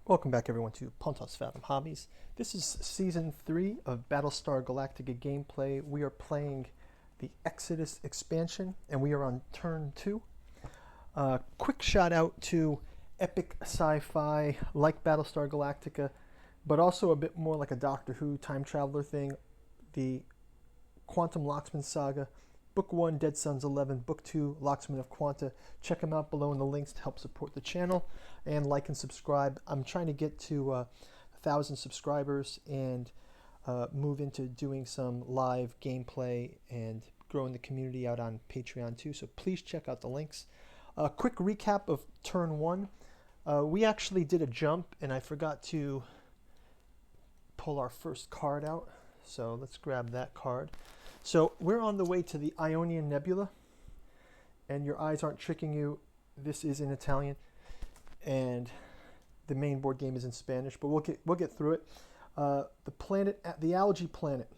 Welcome back everyone to Pontos Fathom Hobbies. This is Season 3 of Battlestar Galactica gameplay. We are playing the Exodus expansion and we are on turn 2. Quick shout out to epic sci-fi like Battlestar Galactica, but also a bit more like a Doctor Who time traveler thing. The Quantum Locksman Saga, Book 1, Dead Sons 11, Book 2, Locksman of Quanta. Check them out below in the links to help support the channel, and like and subscribe. I'm trying to get to 1,000 subscribers and move into doing some live gameplay and growing the community out on Patreon too, so please check out the links. A quick recap of turn 1. We actually did a jump and I forgot to pull our first card out, so let's grab that card. So we're on the way to the Ionian Nebula, and your eyes aren't tricking you. This is in Italian, and the main board game is in Spanish, but we'll get through it. The planet, the algae planet.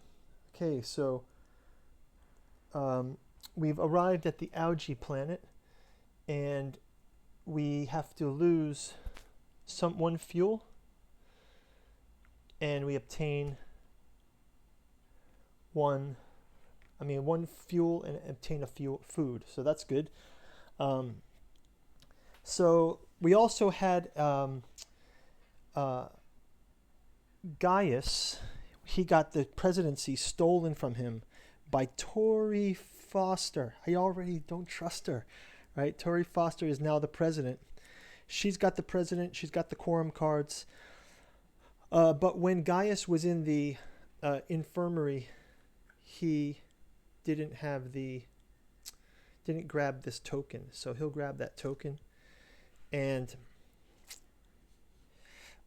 Okay, so we've arrived at the algae planet, and we have to lose one fuel, and we obtain one fuel and obtain a food, so that's good. So we also had Gaius. He got the presidency stolen from him by Tori Foster. I already don't trust her, right? Tori Foster is now the president. She's got the president. She's got the quorum cards. But when Gaius was in the infirmary, he didn't grab this token, so he'll grab that token, and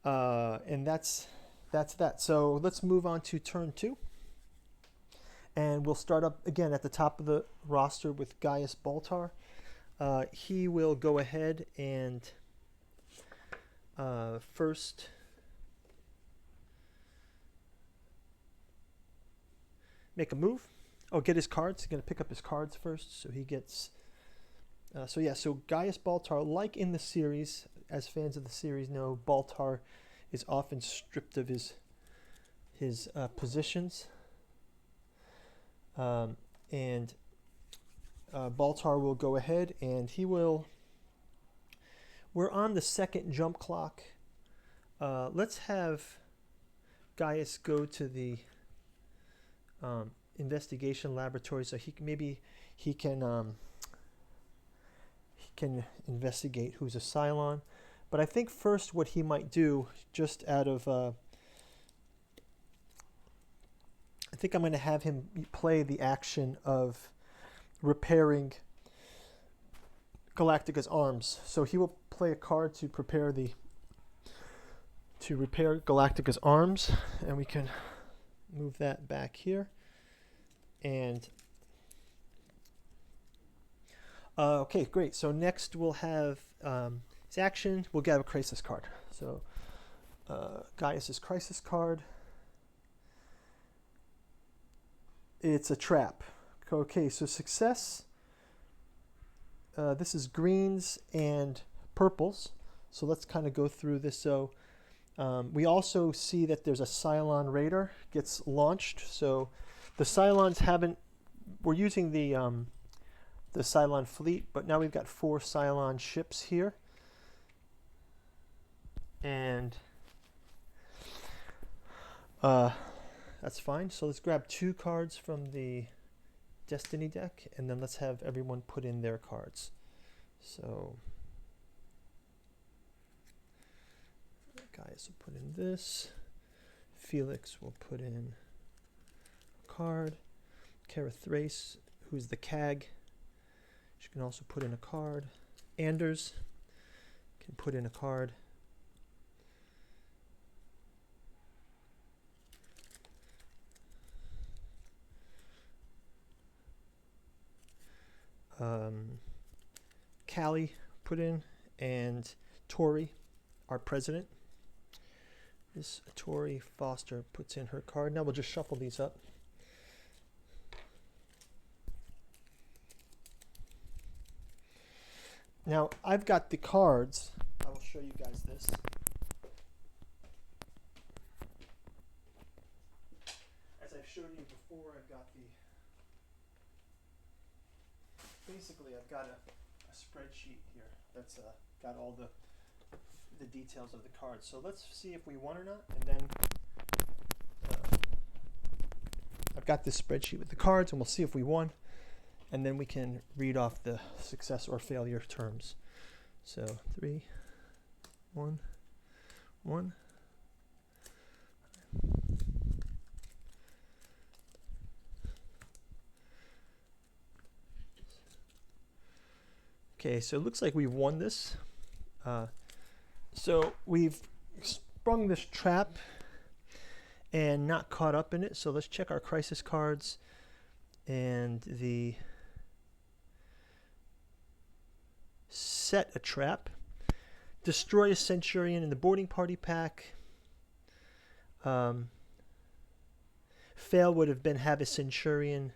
that's that. So let's move on to turn 2, and we'll start up again at the top of the roster with Gaius Baltar. He will go ahead and first make a move. Oh, get his cards. He's going to pick up his cards first, so he gets... So Gaius Baltar, like in the series, as fans of the series know, Baltar is often stripped of his positions. And Baltar will go ahead, and he will... We're on the second jump clock. Let's have Gaius go to the... investigation laboratory, so he can investigate who's a Cylon. But I think first what he might do, just out of I think I'm going to have him play the action of repairing Galactica's arms. So he will play a card to repair Galactica's arms, and we can move that back here. And okay, great. So next we'll have his action. We'll get a crisis card. So Gaius's crisis card. It's a trap. Okay, so success. This is greens and purples. So let's kind of go through this. So we also see that there's a Cylon radar gets launched. So the Cylons we're using the Cylon fleet, but now we've got 4 Cylon ships here. And that's fine. So let's grab 2 cards from the Destiny deck, and then let's have everyone put in their cards. So Gaius will put in this. Felix will put in card. Kerathrace, who's the CAG, she can also put in a card. Anders can put in a card. Callie put in, and Tori, our president. This Tori Foster puts in her card. Now we'll just shuffle these up. Now, I've got the cards. I will show you guys this. showed you before, I've got basically I've got a spreadsheet here that's got all the details of the cards. So let's see if we won or not, and then I've got this spreadsheet with the cards, and we'll see if we won, and then we can read off the success or failure terms. So 3, 1, 1. Okay, so it looks like we've won this. So we've sprung this trap and not caught up in it. So let's check our crisis cards and the set a trap. Destroy a Centurion in the boarding party pack. Fail would have been have a Centurion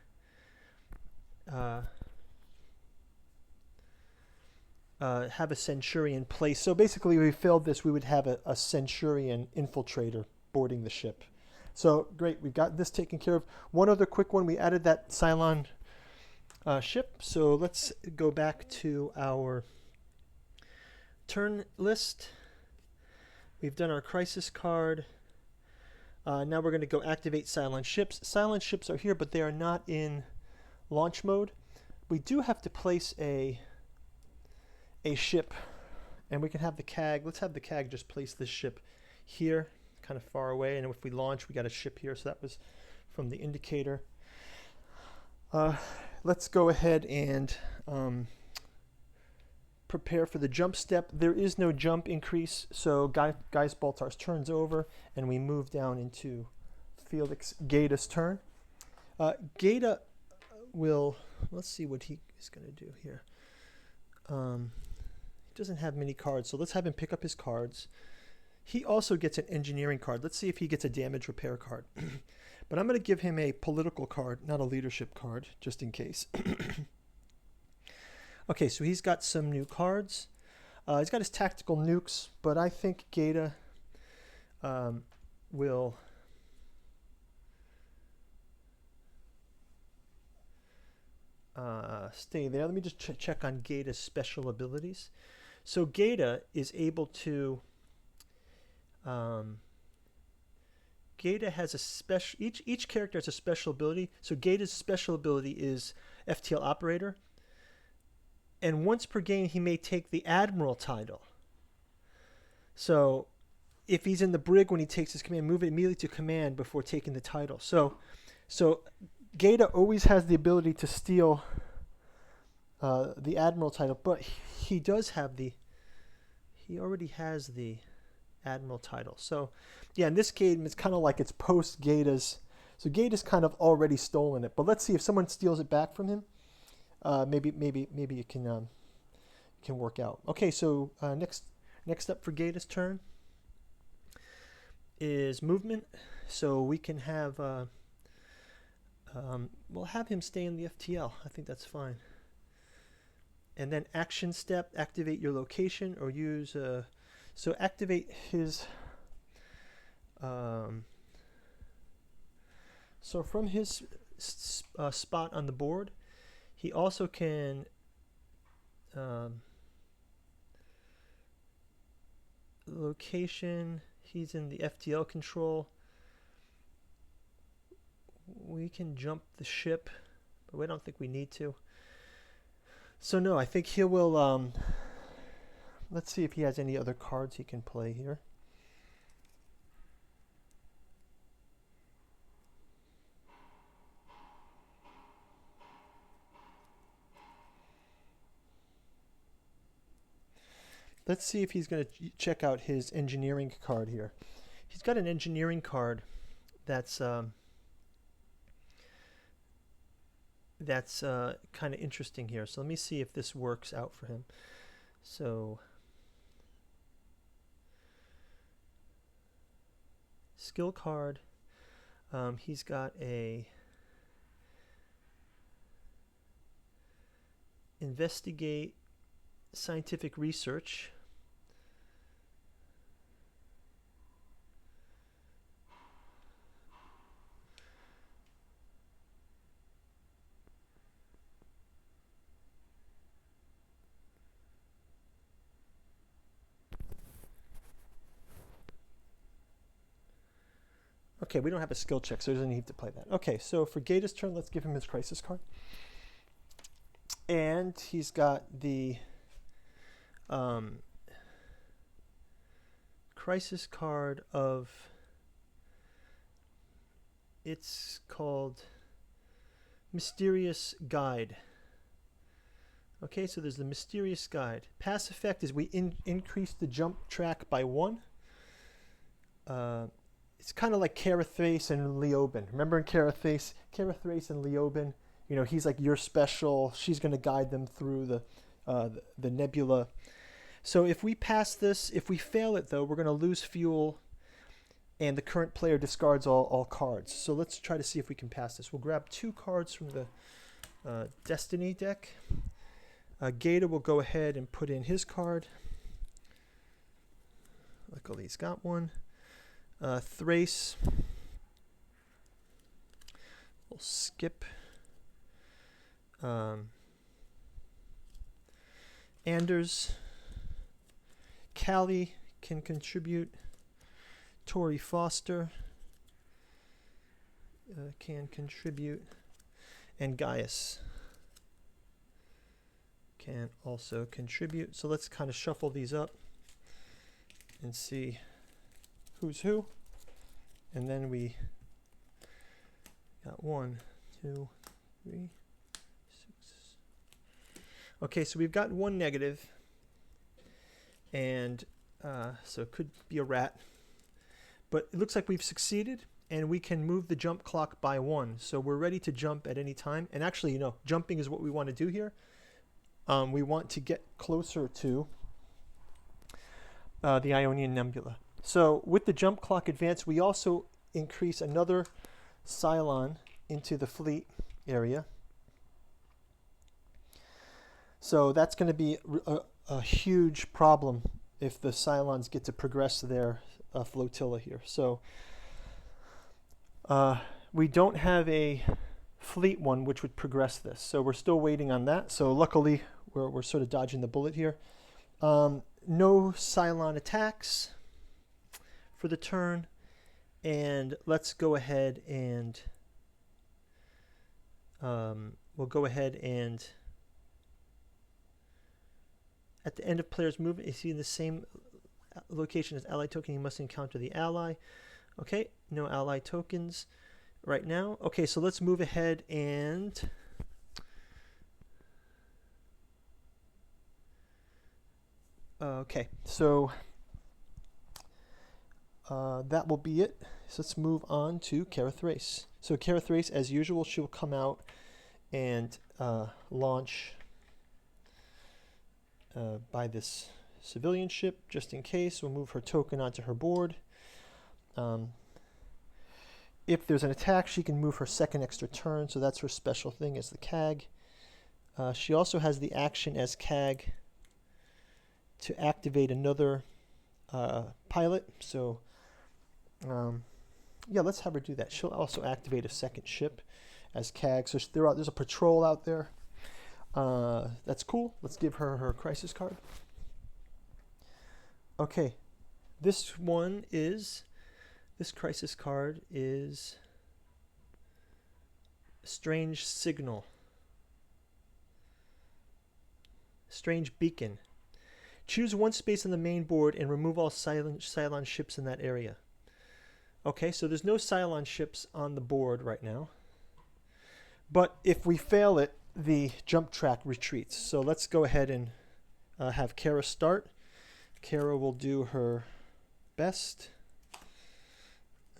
place. So basically, if we failed this, we would have a Centurion infiltrator boarding the ship. So great, we've got this taken care of. One other quick one, we added that Cylon ship. So let's go back to our turn list. We've done our crisis card. Now we're going to go activate Cylon ships. Cylon ships are here, but they are not in launch mode. We do have to place a ship, and we can have the CAG. Let's have the CAG just place this ship here, kind of far away, and if we launch, we got a ship here. So that was from the indicator. Let's go ahead and prepare for the jump step. There is no jump increase, so Gaius Baltar's turn's over, and we move down into Felix Gaida's turn. Gaida will, let's see what he is going to do here. He doesn't have many cards, so let's have him pick up his cards. He also gets an engineering card. Let's see if he gets a damage repair card. But I'm going to give him a political card, not a leadership card, just in case. Okay, so he's got some new cards. He's got his tactical nukes, but I think Gaida will stay there. Let me just check on Gaida's special abilities. So Gaida is able to Gaida has a special, each character has a special ability. So Gaida's special ability is FTL operator. And once per game, he may take the admiral title. So if he's in the brig when he takes his command, move it immediately to command before taking the title. So Gaida always has the ability to steal the admiral title, but he does have he already has the admiral title. So yeah, in this game, it's kind of like it's post Gaida's. So Gaida's kind of already stolen it, but let's see if someone steals it back from him. Maybe it can work out. Okay, so next up for Gaida's turn is movement. So we can have we'll have him stay in the FTL. I think that's fine. And then action step, activate your location or use so activate his so from his spot on the board. He also can location, he's in the FTL control. We can jump the ship, but we don't think we need to. So no, I think he will, let's see if he has any other cards he can play here. Let's see if he's going to check out his engineering card here. He's got an engineering card that's kind of interesting here. So let me see if this works out for him. So skill card. He's got a investigate scientific research. Okay, we don't have a skill check, so he doesn't need to play that. Okay, so for Gator's turn, let's give him his crisis card. And he's got the crisis card of, it's called Mysterious Guide. Okay, so there's the Mysterious Guide. Pass effect is we increase the jump track by 1. It's kind of like Kerathrace and Leoben. Remember in Kerathrace and Leoben, you know, he's like your special. She's going to guide them through the nebula. So if we pass this, if we fail it though, we're going to lose fuel, and the current player discards all cards. So let's try to see if we can pass this. We'll grab 2 cards from the Destiny deck. Gator will go ahead and put in his card. Luckily he's got one. Thrace. We'll skip. Anders. Callie can contribute. Tori Foster can contribute. And Gaius can also contribute. So let's kind of shuffle these up and see who's who. And then we got 1, 2, 3, 6. Okay, so we've got 1 negative. And so it could be a rat. But it looks like we've succeeded, and we can move the jump clock by 1. So we're ready to jump at any time. And actually, you know, jumping is what we want to do here. We want to get closer to the Ionian Nebula. So with the jump clock advance, we also increase another Cylon into the fleet area. So that's going to be a huge problem if the Cylons get to progress their flotilla here. So we don't have a fleet one which would progress this. So we're still waiting on that. So luckily we're sort of dodging the bullet here. No Cylon attacks for the turn, and let's go ahead and we'll go ahead and at the end of player's movement, you see in the same location as ally token, you must encounter the ally. Okay, no ally tokens right now. Okay, so let's move ahead and okay, so that will be it. So let's move on to Kerathrace. So Kerathrace, as usual, she'll come out and launch by this civilian ship, just in case. We'll move her token onto her board. If there's an attack, she can move her second extra turn, so that's her special thing as the CAG. She also has the action as CAG to activate another pilot. So yeah, let's have her do that. She'll also activate a second ship as CAG. So there's a patrol out there. That's cool. Let's give her her crisis card. Okay, this crisis card is Strange Signal. Strange Beacon. Choose 1 space on the main board and remove all Cylon ships in that area. Okay, so there's no Cylon ships on the board right now. But if we fail it, the jump track retreats. So let's go ahead and have Kara start. Kara will do her best.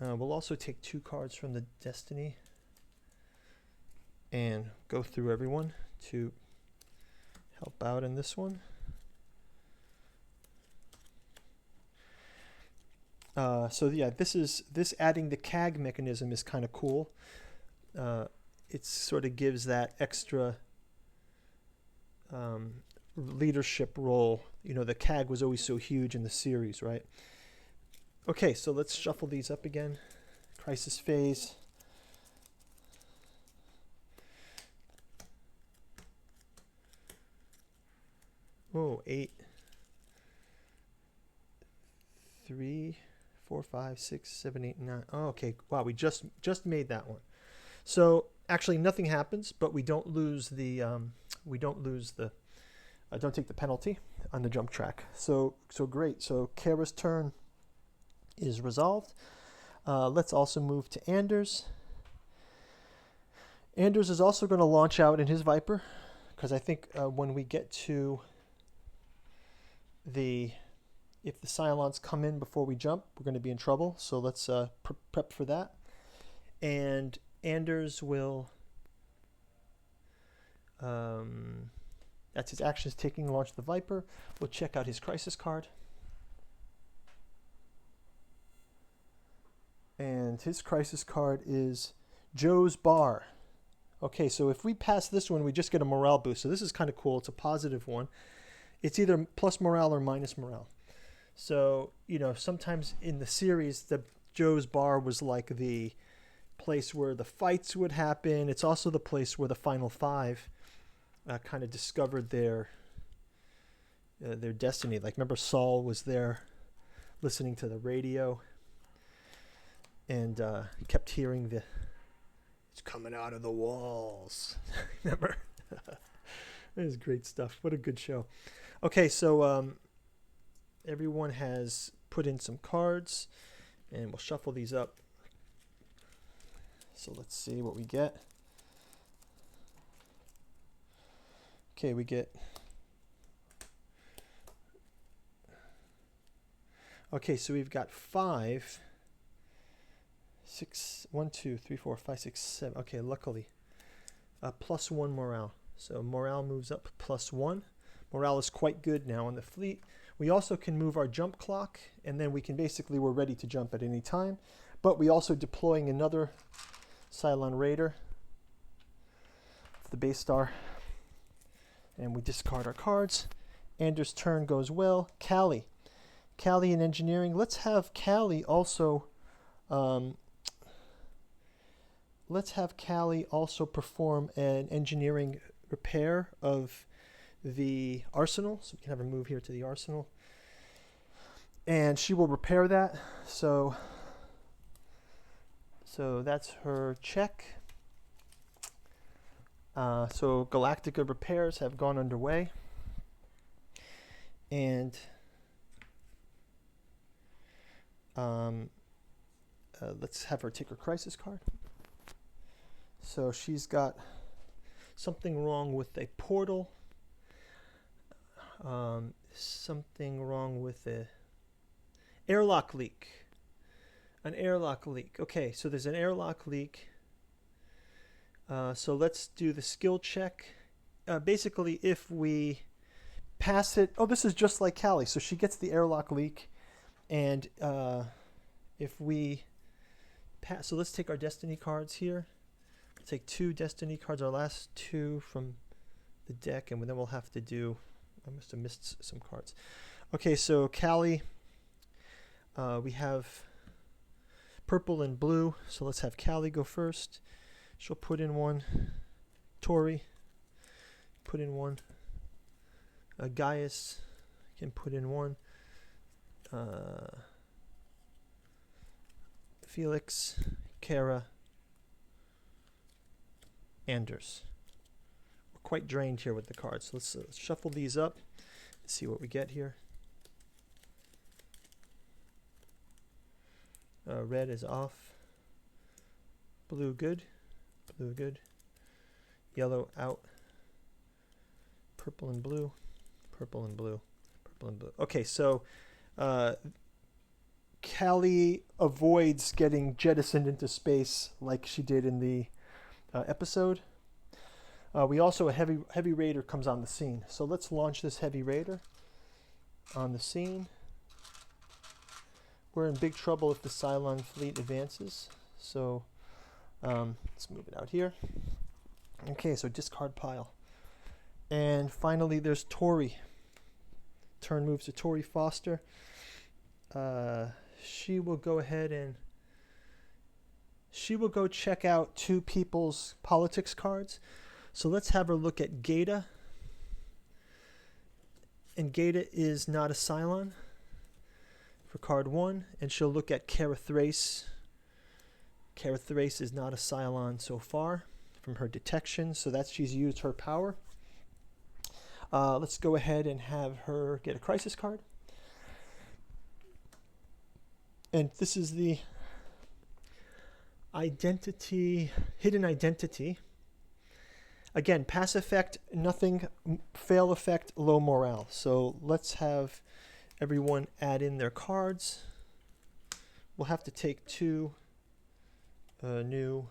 We'll also take 2 cards from the Destiny and go through everyone to help out in this one. So yeah, this adding the CAG mechanism is kind of cool. It sort of gives that extra leadership role. You know, the CAG was always so huge in the series, right? Okay, so let's shuffle these up again. Crisis phase. Oh, 8, 3, 4, 5, 6, 7, 8, 9. Oh, okay. Wow, we just made that one. So actually, nothing happens, but we don't lose the don't take the penalty on the jump track. So great. So Kara's turn is resolved. Let's also move to Anders. Anders is also going to launch out in his Viper, because I think when we get to if the Cylons come in before we jump, we're going to be in trouble. So let's prep for that. And Anders will, that's his actions taking, launch the Viper. We'll check out his crisis card. And his crisis card is Joe's Bar. Okay, so if we pass this one, we just get a morale boost. So this is kind of cool. It's a positive one. It's either plus morale or minus morale. So, you know, sometimes in the series, the Joe's Bar was like the place where the fights would happen. It's also the place where the Final Five kind of discovered their destiny. Like, remember Saul was there listening to the radio and kept hearing it's coming out of the walls. Remember? It was great stuff. What a good show. Okay, so everyone has put in some cards, and we'll shuffle these up. So let's see what we get. Okay, we get... Okay, so we've got 5, 6, 1, 2, 3, 4, 5, 6, 7. Okay, luckily. Plus 1 morale. So morale moves up plus 1. Morale is quite good now on the fleet. We also can move our jump clock, and then we can basically, we're ready to jump at any time. But we also deploying another Cylon Raider, the base star. And we discard our cards. Anders' turn goes well. Callie in engineering. Let's have Callie also perform an engineering repair of the arsenal. So we can have her move here to the arsenal. And she will repair that. So that's her check. So Galactica repairs have gone underway. And let's have her take her crisis card. So she's got something wrong with a portal. Something wrong with a airlock leak. An airlock leak. Okay, so there's an airlock leak. So let's do the skill check. Basically, if we pass it... Oh, this is just like Callie. So she gets the airlock leak. And if we pass... So let's take our destiny cards here. We'll take 2 destiny cards, our last 2 from the deck. And then we'll have to do... I must have missed some cards. Okay, so Callie, we have purple and blue. So let's have Callie go first. She'll put in 1. Tori, put in 1. Gaius can put in 1. Felix, Kara, Anders. We're quite drained here with the cards. So let's shuffle these up and see what we get here. Red is off. Blue good. Blue good. Yellow out. Purple and blue. Purple and blue. Purple and blue. Okay, so Callie avoids getting jettisoned into space like she did in the episode. We also, a heavy raider comes on the scene. So let's launch this heavy raider on the scene. We're in big trouble if the Cylon fleet advances. So let's move it out here. Okay, so discard pile. And finally, there's Tori. Turn moves to Tori Foster. She will go ahead and she will go check out 2 people's politics cards. So let's have her look at Gata. And Gata is not a Cylon. for card 1, and she'll look at Kerathrace. Kerathrace is not a Cylon so far from her detection, so that she's used her power. Let's go ahead and have her get a crisis card. And this is the identity, hidden identity. Again, pass effect, nothing, fail effect, low morale. So let's have everyone add in their cards. We'll have to take 2 new,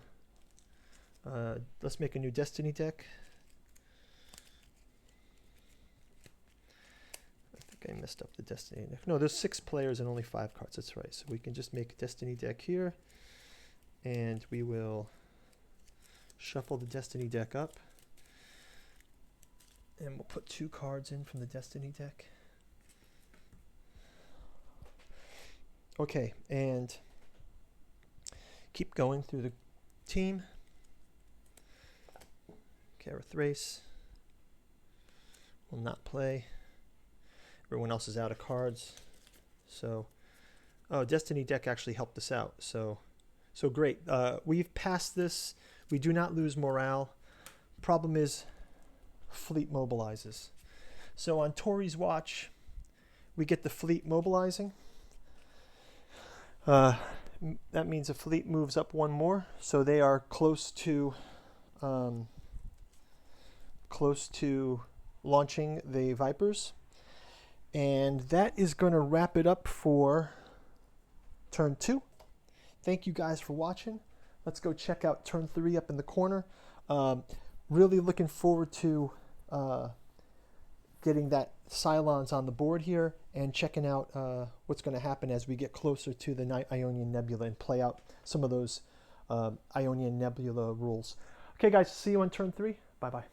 let's make a new Destiny deck. I think I messed up the Destiny deck. No, there's 6 players and only 5 cards, that's right. So we can just make a Destiny deck here, and we will shuffle the Destiny deck up. And we'll put 2 cards in from the Destiny deck. Okay, and keep going through the team. Kerathrace will not play. Everyone else is out of cards. So, oh, Destiny deck actually helped us out. So great. We've passed this. We do not lose morale. Problem is, fleet mobilizes. So on Tori's watch, we get the fleet mobilizing. That means the fleet moves up 1 more, so they are close to launching the Vipers. And that is going to wrap it up for turn 2. Thank you guys for watching. Let's go check out turn 3 up in the corner. Really looking forward to getting that Cylons on the board here and checking out what's going to happen as we get closer to the Night Ionian Nebula and play out some of those Ionian Nebula rules. Okay, guys, see you on turn 3. Bye-bye.